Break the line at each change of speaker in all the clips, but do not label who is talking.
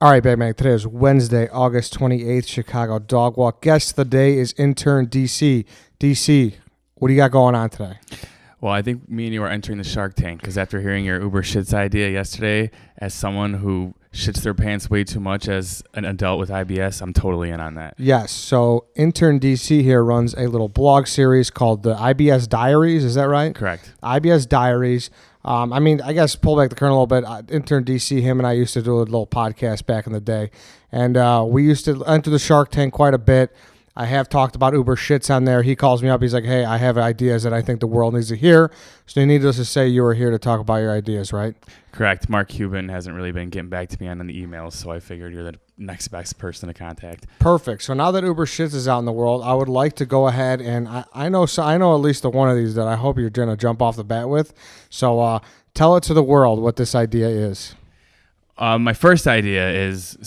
All right, Big Man. Today is Wednesday, August 28th, Chicago Dog Walk. Guest of the day is InternDC. DC, what do you got going on today?
Well, I think me and you are entering the Shark Tank because after hearing your Uber shits idea yesterday, as someone who shits their pants way too much as an adult with IBS, I'm totally in on that.
Yes. So InternDC here runs a little blog series called the IBS Diaries. Is that right?
Correct.
IBS Diaries. I guess pull back the curtain a little bit. InternDC, him and I used to do a little podcast back in the day. And we used to enter the Shark Tank quite a bit. I have talked about Uber shits on there. He calls me up. He's like, hey, I have ideas that I think the world needs to hear. So needless to say, you were here to talk about your ideas, right?
Correct. Mark Cuban hasn't really been getting back to me on the emails, so I figured you're the next best person to contact.
Perfect. So now that Uber shits is out in the world, I would like to go ahead and I know at least the one of these that I hope you're going to jump off the bat with. So tell it to the world what this idea is.
My first idea is,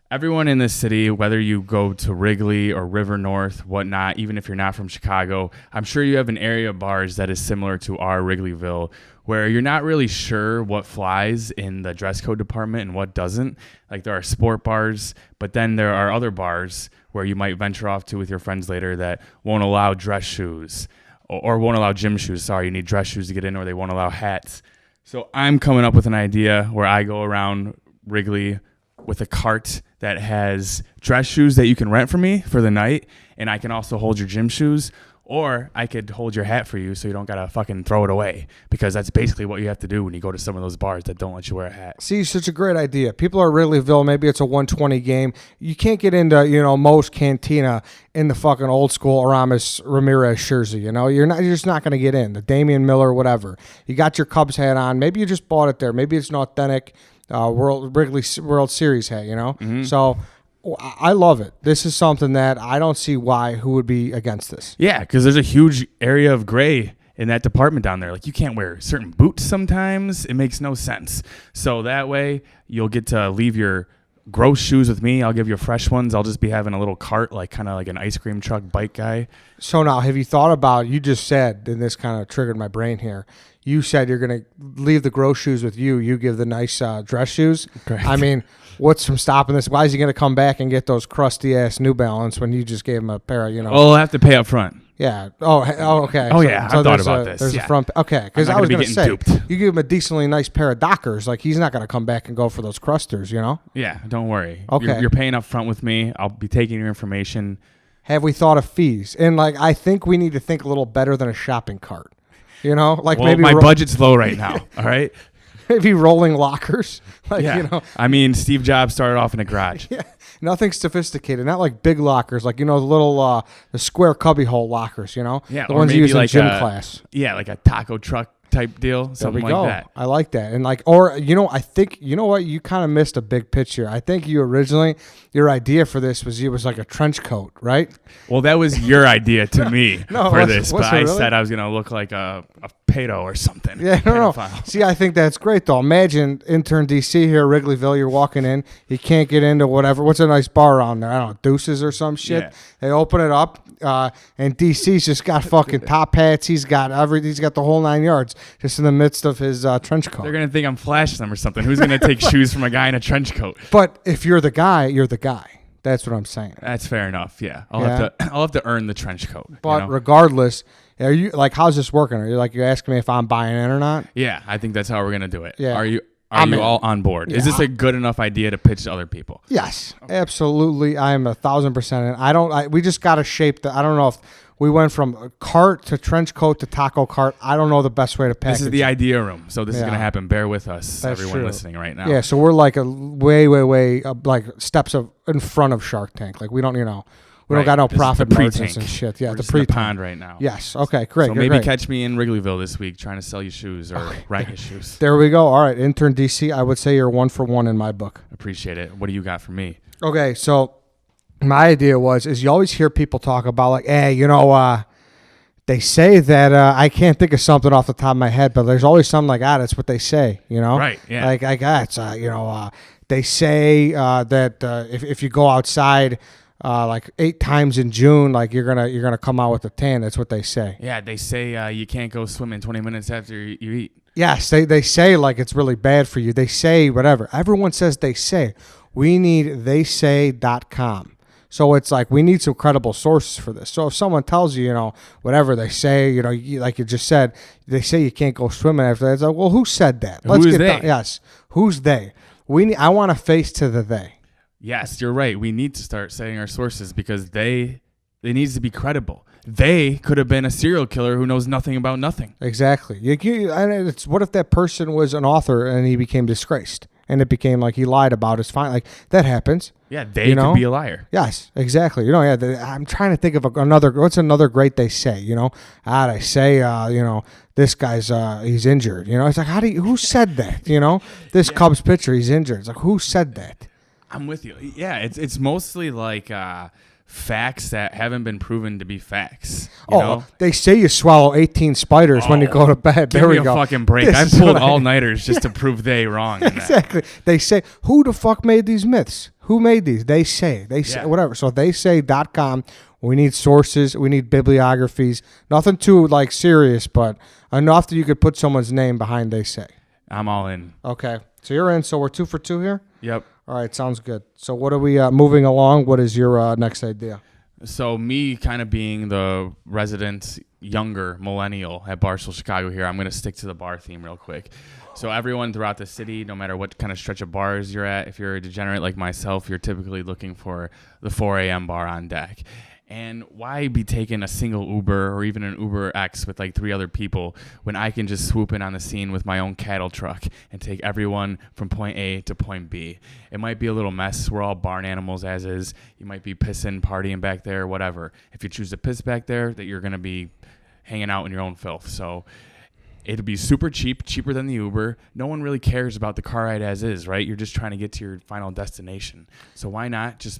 everyone in this city, whether you go to Wrigley or River North, whatnot, even if you're not from Chicago, I'm sure you have an area of bars that is similar to our Wrigleyville, where you're not really sure what flies in the dress code department and what doesn't. Like there are sport bars, but then there are other bars where you might venture off to with your friends later that won't allow dress shoes or won't allow gym shoes. Sorry, you need dress shoes to get in, or they won't allow hats. So I'm coming up with an idea where I go around Wrigley with a cart that has dress shoes that you can rent for me for the night, and I can also hold your gym shoes, or I could hold your hat for you so you don't gotta fucking throw it away, because that's basically what you have to do when you go to some of those bars that don't let you wear a hat.
See, such a great idea. People are Wrigleyville. Maybe it's a 120 game. You can't get into Moe's Cantina in the fucking old school Aramis Ramirez jersey. You're just not gonna get in. The Damian Miller, whatever. You got your Cubs hat on. Maybe you just bought it there. Maybe it's an authentic Wrigley World Series hat,
Mm-hmm.
So I love it. This is something that I don't see who would be against this.
Yeah, because there's a huge area of gray in that department down there. Like you can't wear certain boots sometimes. It makes no sense. So that way you'll get to leave your gross shoes with me. I'll give you fresh ones. I'll just be having a little cart, kind of like an ice cream truck bike guy.
So now, have you thought about, you just said, and this kind of triggered my brain here, you said you're going to leave the gross shoes with you. You give the nice dress shoes.
Correct.
I mean, what's from stopping this? Why is he going to come back and get those crusty-ass New Balance when you just gave him a pair of,
Well, I'll have to pay up front.
Yeah. Oh, okay.
Oh, yeah. I've thought about this.
There's
yeah.
a front. Okay. Because I was going to say,
duped.
you give him a decently nice pair of Dockers. Like, he's not going to come back and go for those crusters,
Yeah, don't worry.
Okay.
You're paying up front with me. I'll be taking your information.
Have we thought of fees? And, I think we need to think a little better than a shopping cart. Maybe
my budget's low right now. All right.
Maybe rolling lockers.
I mean, Steve Jobs started off in a garage.
Yeah. Nothing sophisticated. Not like big lockers, the little the square cubbyhole lockers,
Yeah,
the ones you use in gym class.
Yeah, like a taco truck type deal, something like that.
I like that. And I think, what, you kind of missed a big pitch here. I think you originally, your idea for this was like a trench coat, right?
Well, that was your idea to me for this, but I
really?
said I was going to look like a pedo or something.
Yeah, no. See, I think that's great, though. Imagine InternDC here at Wrigleyville. You're walking in. You can't get into whatever. What's a nice bar on there? I don't know, Deuces or some shit.
Yeah.
They open it up, and DC's just got fucking top hats. He's got He's got the whole 9 yards just in the midst of his trench coat.
They're going to think I'm flashing them or something. Who's going to take shoes from a guy in a trench coat?
But if you're the guy, you're the guy. That's what I'm saying.
That's fair enough. Yeah, I'll have to earn the trench coat.
But regardless, are you how's this working? Are you asking me if I'm buying in or not?
Yeah, I think that's how we're gonna do it.
Yeah.
Are you
I'm
all on board?
Yeah.
Is this a good enough idea to pitch to other people?
Yes, absolutely. I am 1,000% in. We just got to shape I don't know if we went from cart to trench coat to taco cart. I don't know the best way to package.
This is the idea room, so this is going to
Yeah.
happen. Bear with us,
That's
everyone
true.
listening right now.
Yeah, so we're like a way steps in front of Shark Tank. Like we don't, we don't got no
This is
profit
the
margins
pre-tank.
and shit. Yeah,
We're
the
just in
pre
pond right now.
Yes. Okay. Great.
So
great,
maybe
great.
catch me in Wrigleyville this week trying to sell you shoes or rent your shoes.
There we go. All right, InternDC. I would say you're 1 for 1 in my book.
Appreciate it. What do you got for me?
Okay, so my idea is you always hear people talk about they say that I can't think of something off the top of my head, but there's always something like that. That's what they say,
Right, yeah.
Like they say that if you go outside, like 8 times in June, like you're gonna come out with a tan. That's what they say.
Yeah, they say you can't go swimming 20 minutes after you eat.
Yes, they say like it's really bad for you. They say whatever. Everyone says they say. We need theysay.com. So it's like we need some credible sources for this. So if someone tells you, whatever they say, like you just said, they say you can't go swimming after that. It's like, well, who said that?
Who's they?
Yes, who's they? I want a face to the they.
Yes, you're right. We need to start saying our sources because they needs to be credible. They could have been a serial killer who knows nothing about nothing.
Exactly. And it's what if that person was an author and he became disgraced and it became like he lied about his fine. Like that happens.
Yeah, they could be a liar.
Yes, exactly. I'm trying to think of what's another great they say. They say this guy's he's injured. It's like who said that? This Cubs pitcher he's injured. It's like who said that?
I'm with you. Yeah, it's mostly like facts that haven't been proven to be facts. You know?
They say you swallow 18 spiders when you go to bed. There we go.
Give me a fucking break. I pulled all-nighters just to prove they wrong.
Exactly. They say, who the fuck made these myths? Who made these? They say, whatever. So theysay.com. We need sources. We need bibliographies. Nothing too serious, but enough that you could put someone's name behind they say.
I'm all in.
Okay. So you're in. So we're 2 for 2 here?
Yep.
All right, sounds good. So what are we moving along? What is your next idea?
So me kind of being the resident younger millennial at Barstool Chicago here, I'm going to stick to the bar theme real quick. So everyone throughout the city, no matter what kind of stretch of bars you're at, if you're a degenerate like myself, you're typically looking for the 4 a.m. bar on deck. And why be taking a single Uber or even an Uber X with 3 other people when I can just swoop in on the scene with my own cattle truck and take everyone from point A to point B? It might be a little mess. We're all barn animals as is. You might be pissing, partying back there, whatever. If you choose to piss back there, that you're going to be hanging out in your own filth. So it'll be super cheap, cheaper than the Uber. No one really cares about the car ride as is, right? You're just trying to get to your final destination. So why not just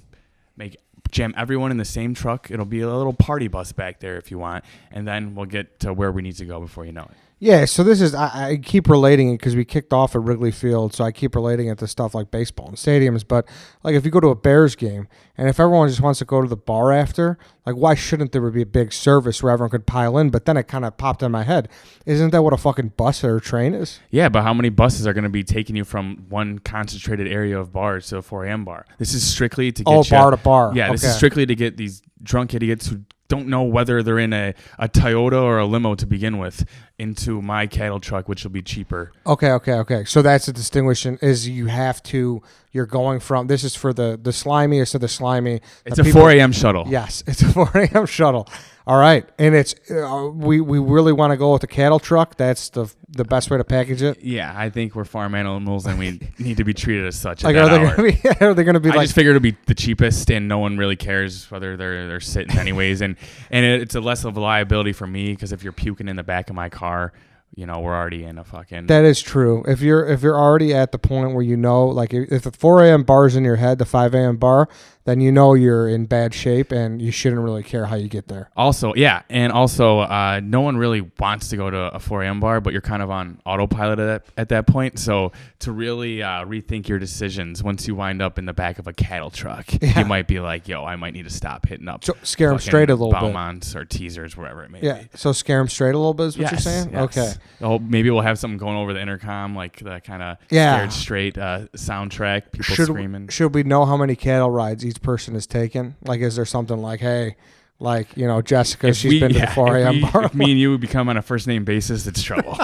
jam everyone in the same truck? It'll be a little party bus back there if you want, and then we'll get to where we need to go before you know it.
Yeah, so this is, I keep relating it because we kicked off at Wrigley Field, so I keep relating it to stuff like baseball and stadiums. But if you go to a Bears game, and if everyone just wants to go to the bar after, why shouldn't there be a big service where everyone could pile in? But then it kind of popped in my head. Isn't that what a fucking bus or a train is?
Yeah, but how many buses are going to be taking you from one concentrated area of bars to a 4 a.m. bar? This is strictly to get
bar to bar.
Yeah, This is strictly to get these drunk idiots who don't know whether they're in a Toyota or a limo to begin with into my cattle truck, which will be cheaper.
Okay. So that's the distinction is you're going from, this is for the slimiest of the slimy.
It's a 4 a.m. shuttle.
Yes, it's a 4 a.m. shuttle. All right. And it's we really want to go with the cattle truck. That's the best way to package it.
Yeah, I think we're farm animals and we need to be treated as such.
Are they going to be
I just figured it'd be the cheapest and no one really cares whether they're sitting anyways. And it's a less of a liability for me because if you're puking in the back of my car, we're already in a fucking...
That is true. If you're already at the point where if the 4 a.m. bar is in your head, the 5 a.m. bar, then you're in bad shape and you shouldn't really care how you get there.
Also, yeah, and also no one really wants to go to a 4 a.m. bar, but you're kind of on autopilot at that point. So to really rethink your decisions once you wind up in the back of a cattle truck, you might be like, yo, I might need to stop hitting up.
So scare them straight a little bit.
Beaumonts or teasers, wherever it may
be. So scare them straight a little bit is what you're saying?
Yes.
Okay.
Oh, maybe we'll have something going over the intercom, like the kind of scared straight soundtrack, people screaming.
Should we know how many cattle rides each person is taking? Is there something like, hey, Jessica, she's been to the 4 a.m. bar.
If me and you become on a first name basis, it's trouble.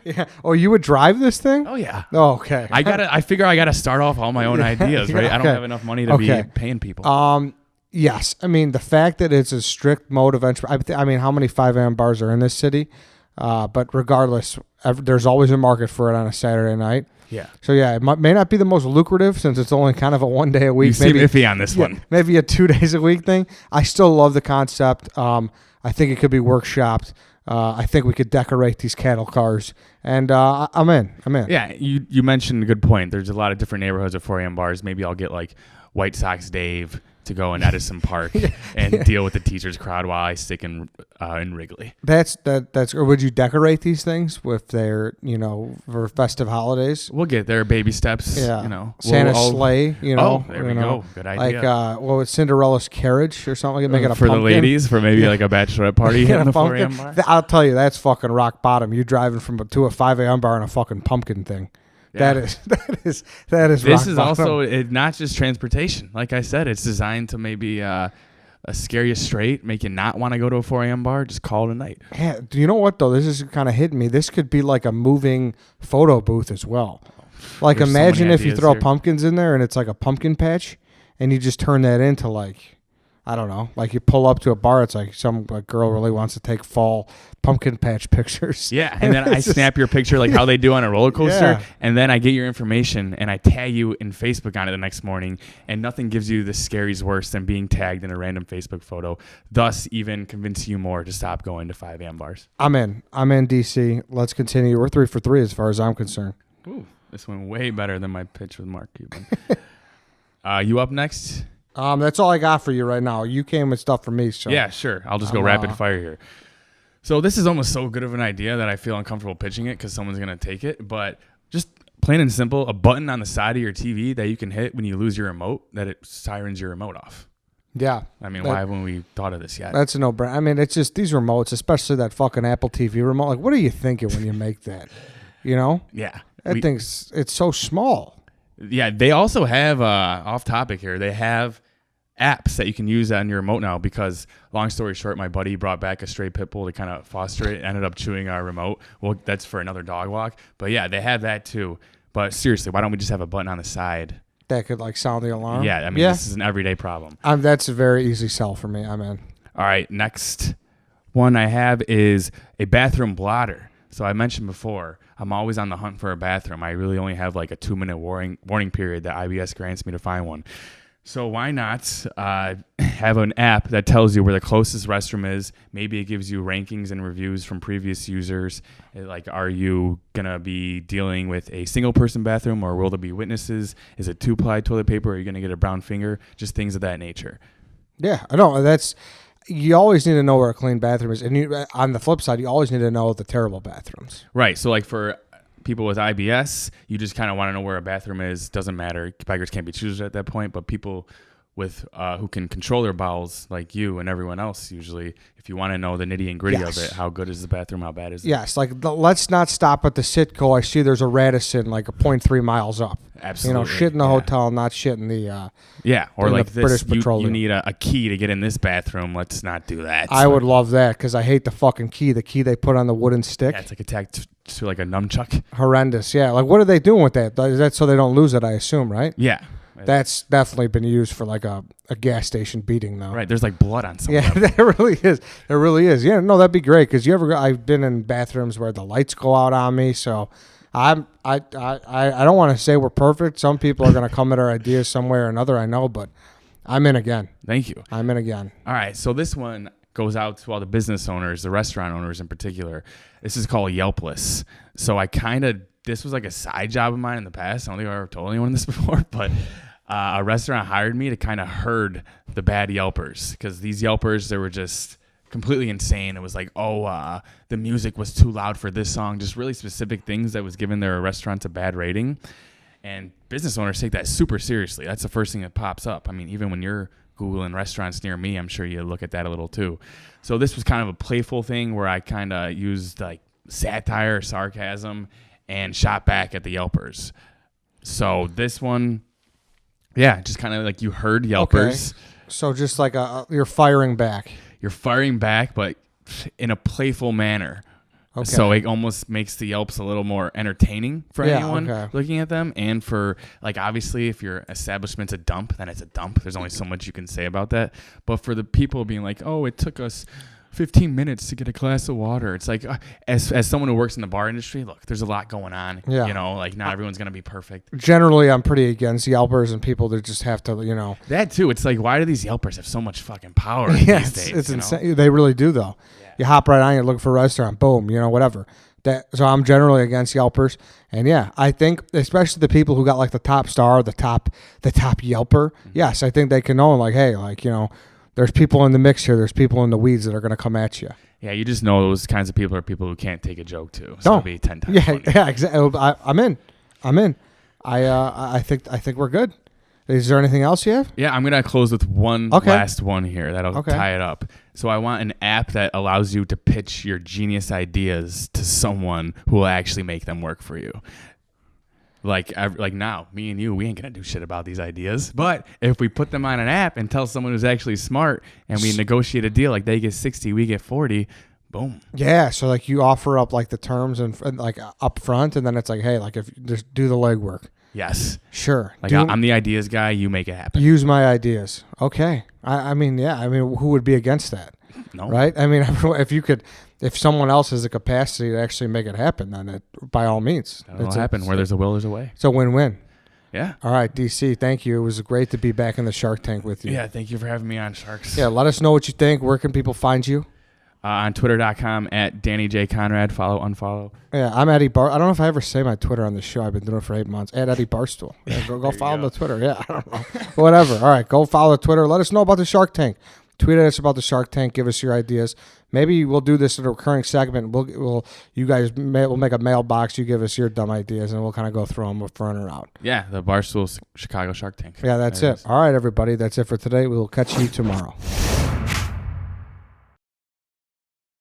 Yeah. Oh, you would drive this thing?
Oh yeah.
Oh, okay.
I figure I gotta start off all my own ideas, right? I don't have enough money to be paying people.
Yes. I mean, the fact that it's a strict mode of entry. I mean, how many 5 a.m. bars are in this city? But regardless, there's always a market for it on a Saturday night.
Yeah.
So yeah, it may not be the most lucrative since it's only kind of a 1 day a week.
You seem iffy on this one.
Maybe a 2 days a week thing. I still love the concept. I think it could be workshopped. I think we could decorate these cattle cars, and I'm in.
Yeah, you mentioned a good point. There's a lot of different neighborhoods of 4 a.m. bars. Maybe I'll get White Sox Dave to go in Edison Park and deal with the teachers crowd while I stick in Wrigley.
That's or would you decorate these things with their, for festive holidays?
We'll get there, baby steps.
Yeah. Santa's sleigh,
Oh, there we go. Good idea.
Like, what was Cinderella's carriage or something? Make it a
for
pumpkin.
The ladies, for maybe like a bachorette party in the 4 a.m. bar.
I'll tell you, that's fucking rock bottom. You driving to a 5 a.m. bar in a fucking pumpkin thing. Yeah. That is
This is also not just transportation. Like I said, it's designed to maybe scare you straight, make you not want to go to a 4 a.m. bar. Just call it a night.
Yeah. Do you know what though? This is kind of hitting me. This could be like a moving photo booth as well. Like imagine if you throw pumpkins in there and it's like a pumpkin patch, and you just turn that into like, I don't know, like you pull up to a bar, it's like some girl really wants to take fall pumpkin patch pictures.
Yeah, and then I snap your picture like how they do on a roller coaster, and then I get your information and I tag you in Facebook on it the next morning, and nothing gives you the scaries worse than being tagged in a random Facebook photo, thus even convincing you more to stop going to 5 a.m. bars.
I'm in DC. Let's continue. We're 3 for 3 as far as I'm concerned.
Ooh, this went way better than my pitch with Mark Cuban. You up next?
That's all I got for you right now. You came with stuff for me, so
yeah, sure. I'll just go rapid fire here. So this is almost so good of an idea that I feel uncomfortable pitching it because someone's gonna take it. But just plain and simple, a button on the side of your TV that you can hit when you lose your remote that it sirens your remote off.
Yeah.
I mean, why haven't we thought of this yet?
That's a no-brainer. I mean, it's just these remotes, especially that fucking Apple TV remote. Like, what are you thinking when you make that?
Yeah.
That thing's it's so small.
Yeah. They also have off topic here. They have apps that you can use on your remote now because, long story short, my buddy brought back a stray pit bull to kind of foster it, ended up chewing our remote. Well, that's for another dog walk. But yeah, they have that too. But seriously, why don't we just have a button on the side
that could like sound the alarm?
Yeah, I mean, this is an everyday problem.
That's a very easy sell for me. I'm in.
All right, next one I have is a bathroom blotter. So I mentioned before, I'm always on the hunt for a bathroom. I really only have like a 2-minute warning period that IBS grants me to find one. So why not have an app that tells you where the closest restroom is? Maybe it gives you rankings and reviews from previous users. Like, are you going to be dealing with a single-person bathroom, or will there be witnesses? Is it 2-ply toilet paper? Are you going to get a brown finger? Just things of that nature.
Yeah, I know. You always need to know where a clean bathroom is. And on the flip side, you always need to know the terrible bathrooms.
Right. So, like, for people with IBS, you just kind of want to know where a bathroom is. Doesn't matter. Beggars can't be choosers at that point. But people with who can control their bowels, like you and everyone else, usually, if you want to know the nitty and gritty of it, how good is the bathroom? How bad is it?
Yes. Like, let's not stop at the Sitco. I see there's a Radisson like a 0.3 miles up.
Absolutely.
Shit in the hotel, not shit in the
or like this,
British Petroleum.
You need a key to get in this bathroom. Let's not do that.
I would love that because I hate the fucking key. The key they put on the wooden stick.
Yeah, it's like attached to like a nunchuck.
Horrendous. Yeah. Like, what are they doing with that? Is that so they don't lose it, I assume, right?
Yeah.
That's definitely been used for like a gas station beating, though.
Right. There's like blood on something.
Yeah, there really is. There really is. Yeah, no, that'd be great because I've been in bathrooms where the lights go out on me, so I don't want to say we're perfect. Some people are going to come at our ideas some way or another, I know, but I'm in again.
Thank you.
I'm in again.
All right, so this one goes out to all the business owners, the restaurant owners in particular. This is called Yelpless. So this was like a side job of mine in the past. I don't think I've ever told anyone this before, but a restaurant hired me to kind of herd the bad Yelpers because these Yelpers, they were just completely insane. It was like, the music was too loud for this song, just really specific things that was giving their restaurants a bad rating. And business owners take that super seriously. That's the first thing that pops up. I mean, even when you're Googling restaurants near me, I'm sure you look at that a little too. So this was kind of a playful thing where I kind of used like satire, sarcasm, and shot back at the Yelpers. So this one, just kind of like you heard Yelpers.
Okay. So just like you're firing back.
You're firing back, but in a playful manner.
Okay.
So it almost makes the Yelps a little more entertaining for anyone looking at them. And for, like, obviously, if your establishment's a dump, then it's a dump. There's only so much you can say about that. But for the people being like, it took us 15 minutes to get a glass of water. It's like, as someone who works in the bar industry, look, there's a lot going on.
Yeah.
Like not everyone's going to be perfect.
Generally, I'm pretty against Yelpers and people that just have to,
That too. It's like, why do these Yelpers have so much fucking power these days?
It's insane. They really do, though. Yeah. You hop right on, you're looking for a restaurant, boom, whatever. So I'm generally against Yelpers. And yeah, I think especially the people who got like the top star, the top Yelper. Yes, I think they can know like, hey, like, you know, there's people in the mix here. There's people in the weeds that are going to come at you.
Yeah, you just know those kinds of people are people who can't take a joke too. So it'll be 10 times.
Yeah, yeah, exactly. I'm in. I think we're good. Is there anything else you have?
Yeah, I'm gonna close with one last one here that'll tie it up. So I want an app that allows you to pitch your genius ideas to someone who will actually make them work for you. Like now, me and you, we ain't gonna do shit about these ideas. But if we put them on an app and tell someone who's actually smart, and we negotiate a deal, like they get 60, we get 40. Boom.
Yeah, so like you offer up like the terms and like up front, and then it's like, hey, like if just do the legwork.
Yes.
Sure.
Like I'm the ideas guy. You make it happen.
Use my ideas. Okay. I mean, yeah. I mean, who would be against that?
No.
Right. I mean, if someone else has the capacity to actually make it happen, then it, by all means,
it'll happen. Where there's a will, there's a way.
It's a win-win.
Yeah.
All right, DC. Thank you. It was great to be back in the Shark Tank with you.
Yeah. Thank you for having me on, Sharks.
Yeah. Let us know what you think. Where can people find you?
On Twitter.com at Danny J. Conrad. Follow, unfollow.
Yeah, I'm Eddie I don't know if I ever say my Twitter on the show. I've been doing it for 8 months. At Eddie Barstool. Yeah, go follow the Twitter. Yeah, I don't know. Whatever. All right, go follow the Twitter. Let us know about the Shark Tank. Tweet at us about the Shark Tank. Give us your ideas. Maybe we'll do this in a recurring segment. We'll make a mailbox. You give us your dumb ideas, and we'll kind of go through them. We'll run her out.
Yeah, the Barstool Chicago Shark Tank.
Yeah, that's it. All right, everybody. That's it for today. We will catch you tomorrow.